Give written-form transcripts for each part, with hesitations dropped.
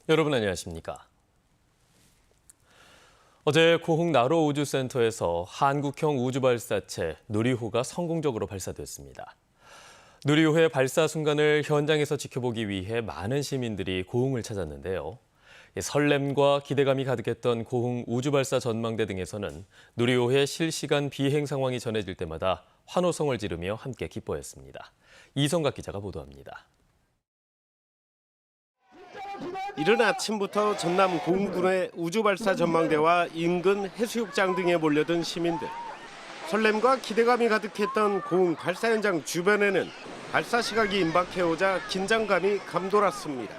여러분 안녕하십니까? 어제 고흥 나로 우주센터에서 한국형 우주발사체 누리호가 성공적으로 발사됐습니다. 누리호의 발사 순간을 현장에서 지켜보기 위해 많은 시민들이 고흥을 찾았는데요. 설렘과 기대감이 가득했던 고흥 우주발사 전망대 등에서는 누리호의 실시간 비행 상황이 전해질 때마다 환호성을 지르며 함께 기뻐했습니다. 이성각 기자가 보도합니다. 이른 아침부터 전남 고흥군의 우주발사 전망대와 인근 해수욕장 등에 몰려든 시민들. 설렘과 기대감이 가득했던 고흥 발사 현장 주변에는 발사 시각이 임박해오자 긴장감이 감돌았습니다.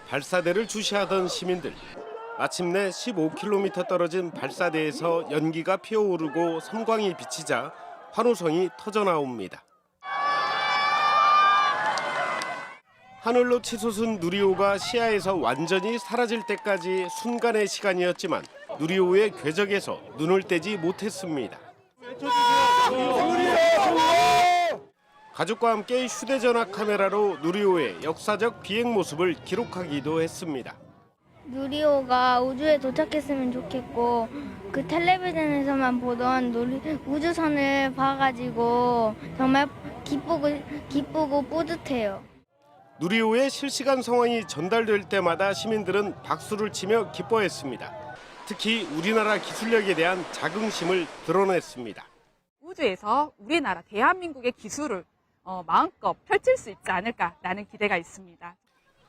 발사대를 주시하던 시민들. 마침내 15km 떨어진 발사대에서 연기가 피어오르고 섬광이 비치자 환호성이 터져나옵니다. 하늘로 치솟은 누리호가 시야에서 완전히 사라질 때까지 순간의 시간이었지만 누리호의 궤적에서 눈을 떼지 못했습니다. 가족과 함께 휴대전화 카메라로 누리호의 역사적 비행 모습을 기록하기도 했습니다. 누리호가 우주에 도착했으면 좋겠고 그 텔레비전에서만 보던 우주선을 봐가지고 정말 기쁘고 뿌듯해요. 누리호의 실시간 상황이 전달될 때마다 시민들은 박수를 치며 기뻐했습니다. 특히 우리나라 기술력에 대한 자긍심을 드러냈습니다. 우주에서 우리나라 대한민국의 기술을 마음껏 펼칠 수 있지 않을까라는 기대가 있습니다.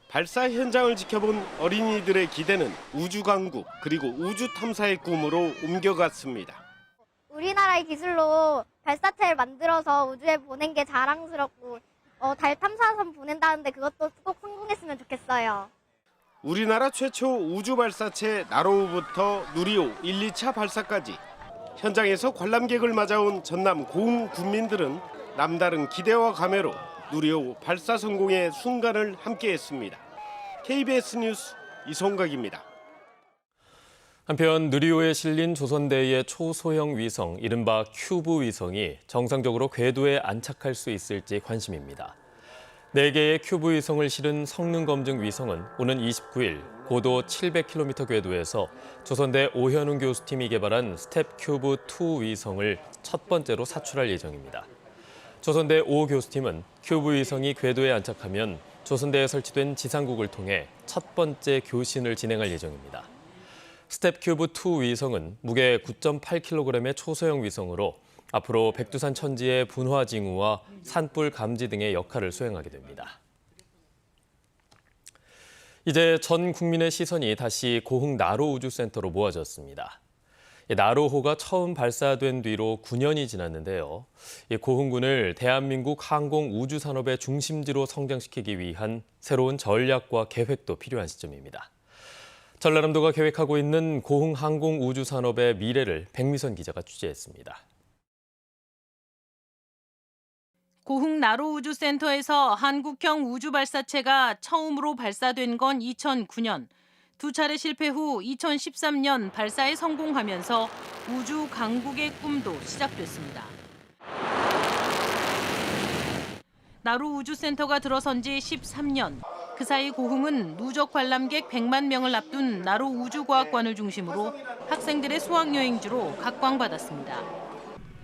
발사 현장을 지켜본 어린이들의 기대는 우주강국 그리고 우주 탐사의 꿈으로 옮겨갔습니다. 우리나라의 기술로 발사체를 만들어서 우주에 보낸 게 자랑스럽고 달 탐사선 보낸다는데 그것도 꼭 성공했으면 좋겠어요. 우리나라 최초 우주 발사체 나로우부터 누리호 1, 2차 발사까지 현장에서 관람객을 맞아온 전남 고흥 군민들은 남다른 기대와 감회로 누리호 발사 성공의 순간을 함께했습니다. KBS 뉴스 이성각입니다. 한편 누리호에 실린 조선대의 초소형 위성, 이른바 큐브 위성이 정상적으로 궤도에 안착할 수 있을지 관심입니다. 4개의 큐브 위성을 실은 성능 검증 위성은 오는 29일 고도 700km 궤도에서 조선대 오현웅 교수팀이 개발한 스텝 큐브 2 위성을 첫 번째로 사출할 예정입니다. 조선대 오 교수팀은 큐브 위성이 궤도에 안착하면 조선대에 설치된 지상국을 통해 첫 번째 교신을 진행할 예정입니다. 스텝 큐브 2 위성은 무게 9.8kg의 초소형 위성으로 앞으로 백두산 천지의 분화 징후와 산불 감지 등의 역할을 수행하게 됩니다. 이제 전 국민의 시선이 다시 고흥 나로 우주센터로 모아졌습니다. 나로호가 처음 발사된 뒤로 9년이 지났는데요. 고흥군을 대한민국 항공 우주 산업의 중심지로 성장시키기 위한 새로운 전략과 계획도 필요한 시점입니다. 전라남도가 계획하고 있는 고흥 항공 우주 산업의 미래를 백미선 기자가 취재했습니다. 고흥 나로 우주센터에서 한국형 우주 발사체가 처음으로 발사된 건 2009년. 2차례 실패 후 2013년 발사에 성공하면서 우주 강국의 꿈도 시작됐습니다. 나로 우주센터가 들어선 지 13년. 그 사이 고흥은 누적 관람객 100만 명을 앞둔 나로 우주과학관을 중심으로 학생들의 수학여행지로 각광받았습니다.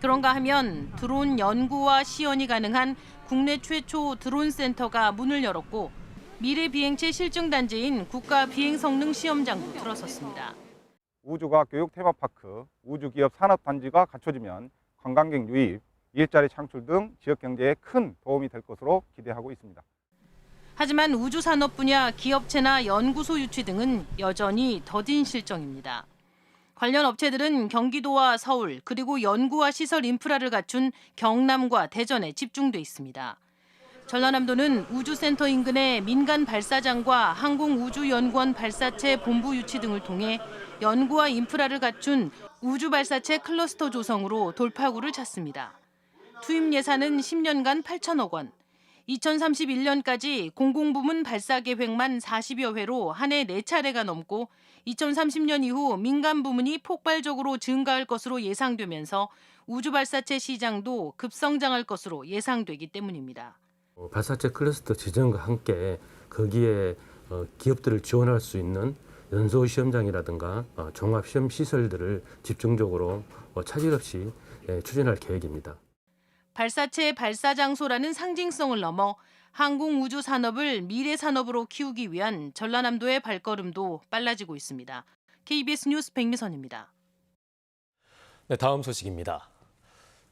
그런가 하면 드론 연구와 시연이 가능한 국내 최초 드론 센터가 문을 열었고 미래 비행체 실증 단지인 국가 비행 성능 시험장도 들어섰습니다. 우주과학 교육 테마파크, 우주기업 산업단지가 갖춰지면 관광객 유입, 일자리 창출 등 지역 경제에 큰 도움이 될 것으로 기대하고 있습니다. 하지만 우주 산업 분야 기업체나 연구소 유치 등은 여전히 더딘 실정입니다. 관련 업체들은 경기도와 서울 그리고 연구와 시설 인프라를 갖춘 경남과 대전에 집중돼 있습니다. 전라남도는 우주센터 인근의 민간 발사장과 항공우주연구원 발사체 본부 유치 등을 통해 연구와 인프라를 갖춘 우주발사체 클러스터 조성으로 돌파구를 찾습니다. 투입 예산은 10년간 8천억 원. 2031년까지 공공부문 발사 계획만 40여 회로 한 해 4차례가 넘고 2030년 이후 민간 부문이 폭발적으로 증가할 것으로 예상되면서 우주발사체 시장도 급성장할 것으로 예상되기 때문입니다. 발사체 클러스터 지정과 함께 거기에 기업들을 지원할 수 있는 연소 시험장이라든가 종합 시험 시설들을 집중적으로 차질 없이 추진할 계획입니다. 발사체 발사 장소라는 상징성을 넘어 항공우주 산업을 미래 산업으로 키우기 위한 전라남도의 발걸음도 빨라지고 있습니다. KBS 뉴스 백미선입니다. 네, 다음 소식입니다.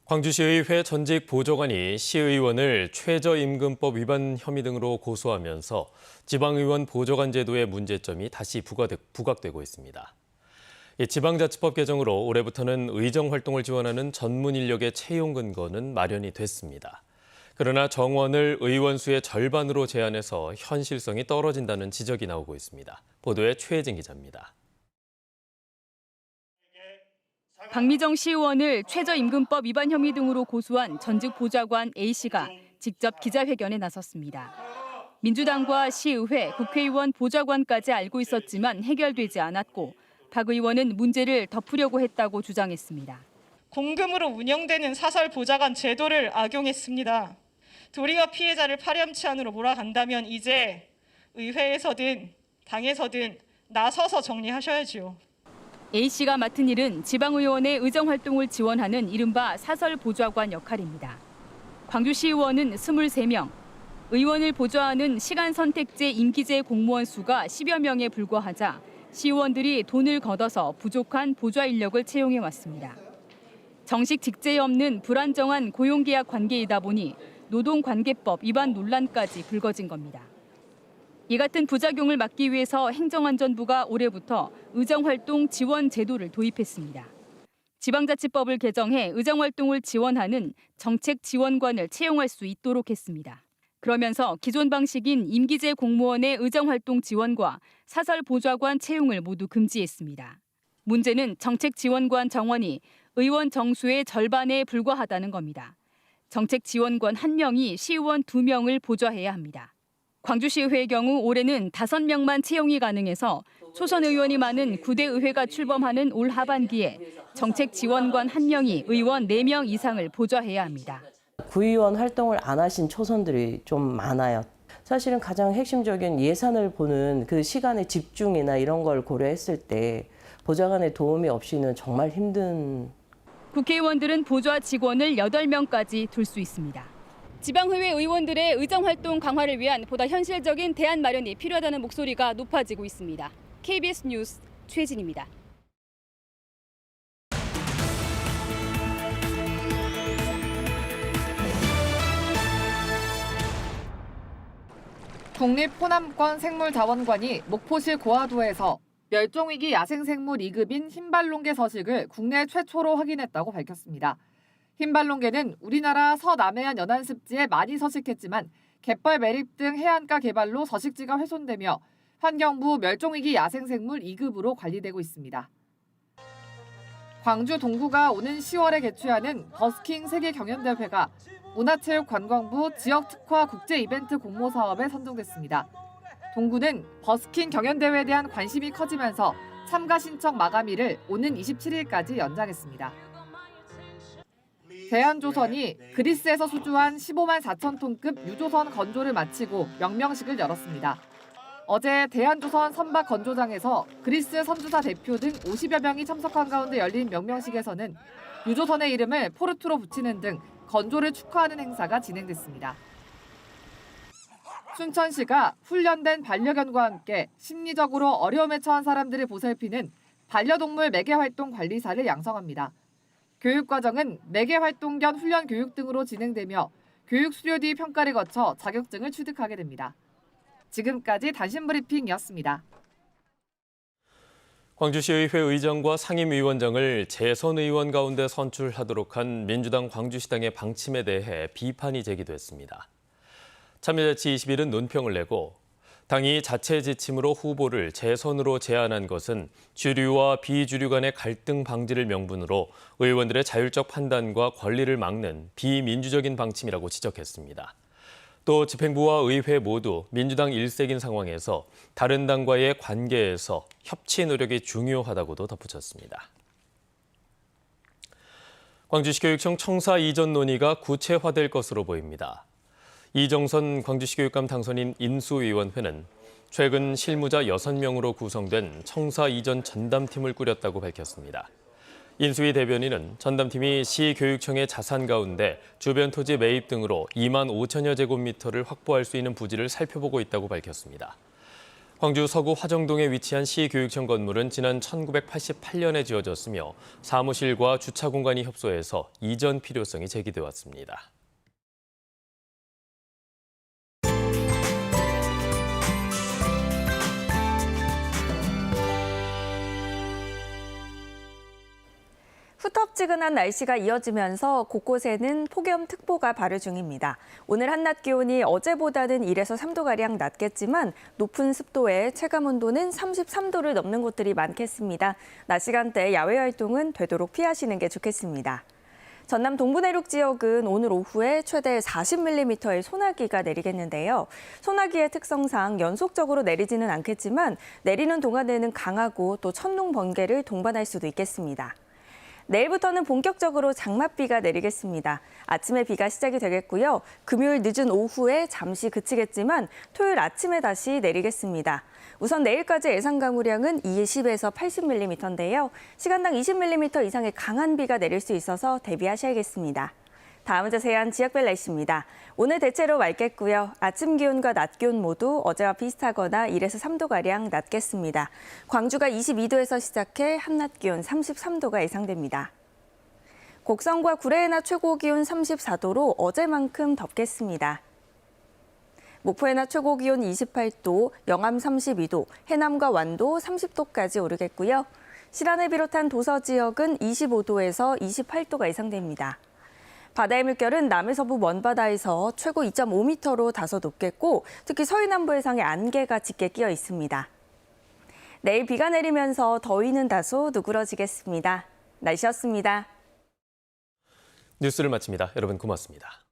광주시의회 전직 보좌관이 시의원을 최저임금법 위반 혐의 등으로 고소하면서 지방의원 보좌관 제도의 문제점이 다시 부각되고 있습니다. 지방자치법 개정으로 올해부터는 의정활동을 지원하는 전문 인력의 채용 근거는 마련이 됐습니다. 그러나 정원을 의원 수의 절반으로 제한해서 현실성이 떨어진다는 지적이 나오고 있습니다. 보도에 최혜진 기자입니다. 박미정 시의원을 최저임금법 위반 혐의 등으로 고소한 전직 보좌관 A씨가 직접 기자회견에 나섰습니다. 민주당과 시의회, 국회의원 보좌관까지 알고 있었지만 해결되지 않았고 박 의원은 문제를 덮으려고 했다고 주장했습니다. 공금으로 운영되는 사설 보좌관 제도를 악용했습니다. 도리어 피해자를 파렴치 안으로 몰아간다면 이제 의회에서든 당에서든 나서서 정리하셔야지요. A씨가 맡은 일은 지방의원의 의정활동을 지원하는 이른바 사설 보좌관 역할입니다. 광주시의원은 23명, 의원을 보좌하는 시간선택제 임기제 공무원 수가 10여 명에 불과하자 시의원들이 돈을 걷어서 부족한 보좌 인력을 채용해왔습니다. 정식 직제에 없는 불안정한 고용계약 관계이다 보니 노동관계법 위반 논란까지 불거진 겁니다. 이 같은 부작용을 막기 위해서 행정안전부가 올해부터 의정활동 지원 제도를 도입했습니다. 지방자치법을 개정해 의정활동을 지원하는 정책지원관을 채용할 수 있도록 했습니다. 그러면서 기존 방식인 임기제 공무원의 의정활동 지원과 사설 보좌관 채용을 모두 금지했습니다. 문제는 정책지원관 정원이 의원 정수의 절반에 불과하다는 겁니다. 정책지원관 1명이 시의원 2명을 보좌해야 합니다. 광주시의회의 경우 올해는 5명만 채용이 가능해서 초선 의원이 많은 9대 의회가 출범하는 올 하반기에 정책지원관 1명이 의원 4명 이상을 보좌해야 합니다. 구의원 활동을 안 하신 초선들이 좀 많아요. 사실은 가장 핵심적인 예산을 보는 그 시간의 집중이나 이런 걸 고려했을 때 보좌관의 도움이 없이는 정말 힘든. 국회의원들은 보좌 직원을 8명까지 둘 수 있습니다. 지방의회 의원들의 의정활동 강화를 위한 보다 현실적인 대안 마련이 필요하다는 목소리가 높아지고 있습니다. KBS 뉴스 최진입니다. 국립호남권 생물자원관이 목포시 고화도에서 멸종위기 야생생물 2급인 흰발롱개 서식을 국내 최초로 확인했다고 밝혔습니다. 흰발롱개는 우리나라 서남해안 연안습지에 많이 서식했지만 갯벌 매립 등 해안가 개발로 서식지가 훼손되며 환경부 멸종위기 야생생물 2급으로 관리되고 있습니다. 광주 동구가 오는 10월에 개최하는 버스킹 세계경연대회가 문화체육관광부 지역특화 국제이벤트 공모사업에 선정됐습니다. 동구는 버스킹 경연대회에 대한 관심이 커지면서 참가 신청 마감일을 오는 27일까지 연장했습니다. 대한조선이 그리스에서 수주한 15만 4천 톤급 유조선 건조를 마치고 명명식을 열었습니다. 어제 대한조선 선박 건조장에서 그리스 선주사 대표 등 50여 명이 참석한 가운데 열린 명명식에서는 유조선의 이름을 포르투로 붙이는 등 건조를 축하하는 행사가 진행됐습니다. 춘천시가 훈련된 반려견과 함께 심리적으로 어려움에 처한 사람들을 보살피는 반려동물 매개활동 관리사를 양성합니다. 교육과정은 매개활동 겸 훈련 교육 등으로 진행되며 교육 수료 뒤 평가를 거쳐 자격증을 취득하게 됩니다. 지금까지 단신브리핑이었습니다. 광주시의회 의장과 상임위원장을 재선 의원 가운데 선출하도록 한 민주당 광주시당의 방침에 대해 비판이 제기됐습니다. 참여자치 21은 논평을 내고 당이 자체 지침으로 후보를 재선으로 제안한 것은 주류와 비주류 간의 갈등 방지를 명분으로 의원들의 자율적 판단과 권리를 막는 비민주적인 방침이라고 지적했습니다. 또 집행부와 의회 모두 민주당 일색인 상황에서 다른 당과의 관계에서 협치 노력이 중요하다고도 덧붙였습니다. 광주시 교육청 청사 이전 논의가 구체화될 것으로 보입니다. 이정선 광주시 교육감 당선인 인수위원회는 최근 실무자 6명으로 구성된 청사 이전 전담팀을 꾸렸다고 밝혔습니다. 인수위 대변인은 전담팀이 시교육청의 자산 가운데 주변 토지 매입 등으로 2만 5천여 제곱미터를 확보할 수 있는 부지를 살펴보고 있다고 밝혔습니다. 광주 서구 화정동에 위치한 시교육청 건물은 지난 1988년에 지어졌으며 사무실과 주차 공간이 협소해서 이전 필요성이 제기돼 왔습니다. 후텁지근한 날씨가 이어지면서 곳곳에는 폭염특보가 발효 중입니다. 오늘 한낮 기온이 어제보다는 1에서 3도가량 낮겠지만 높은 습도에 체감온도는 33도를 넘는 곳들이 많겠습니다. 낮 시간대 야외 활동은 되도록 피하시는 게 좋겠습니다. 전남 동부내륙 지역은 오늘 오후에 최대 40mm의 소나기가 내리겠는데요. 소나기의 특성상 연속적으로 내리지는 않겠지만 내리는 동안에는 강하고 또 천둥, 번개를 동반할 수도 있겠습니다. 내일부터는 본격적으로 장맛비가 내리겠습니다. 아침에 비가 시작이 되겠고요. 금요일 늦은 오후에 잠시 그치겠지만 토요일 아침에 다시 내리겠습니다. 우선 내일까지 예상 강우량은 20에서 80mm인데요. 시간당 20mm 이상의 강한 비가 내릴 수 있어서 대비하셔야겠습니다. 다음은 자세한 지역별 날씨입니다. 오늘 대체로 맑겠고요. 아침 기온과 낮 기온 모두 어제와 비슷하거나 1에서 3도가량 낮겠습니다. 광주가 22도에서 시작해 한낮 기온 33도가 예상됩니다. 곡성과 구례의 낮 최고 기온 34도로 어제만큼 덥겠습니다. 목포의 낮 최고 기온 28도, 영암 32도, 해남과 완도 30도까지 오르겠고요. 실안을 비롯한 도서 지역은 25도에서 28도가 예상됩니다. 바다의 물결은 남해서부 먼바다에서 최고 2.5m로 다소 높겠고 특히 서해남부 해상에 안개가 짙게 끼어 있습니다. 내일 비가 내리면서 더위는 다소 누그러지겠습니다. 날씨였습니다. 뉴스를 마칩니다. 여러분 고맙습니다.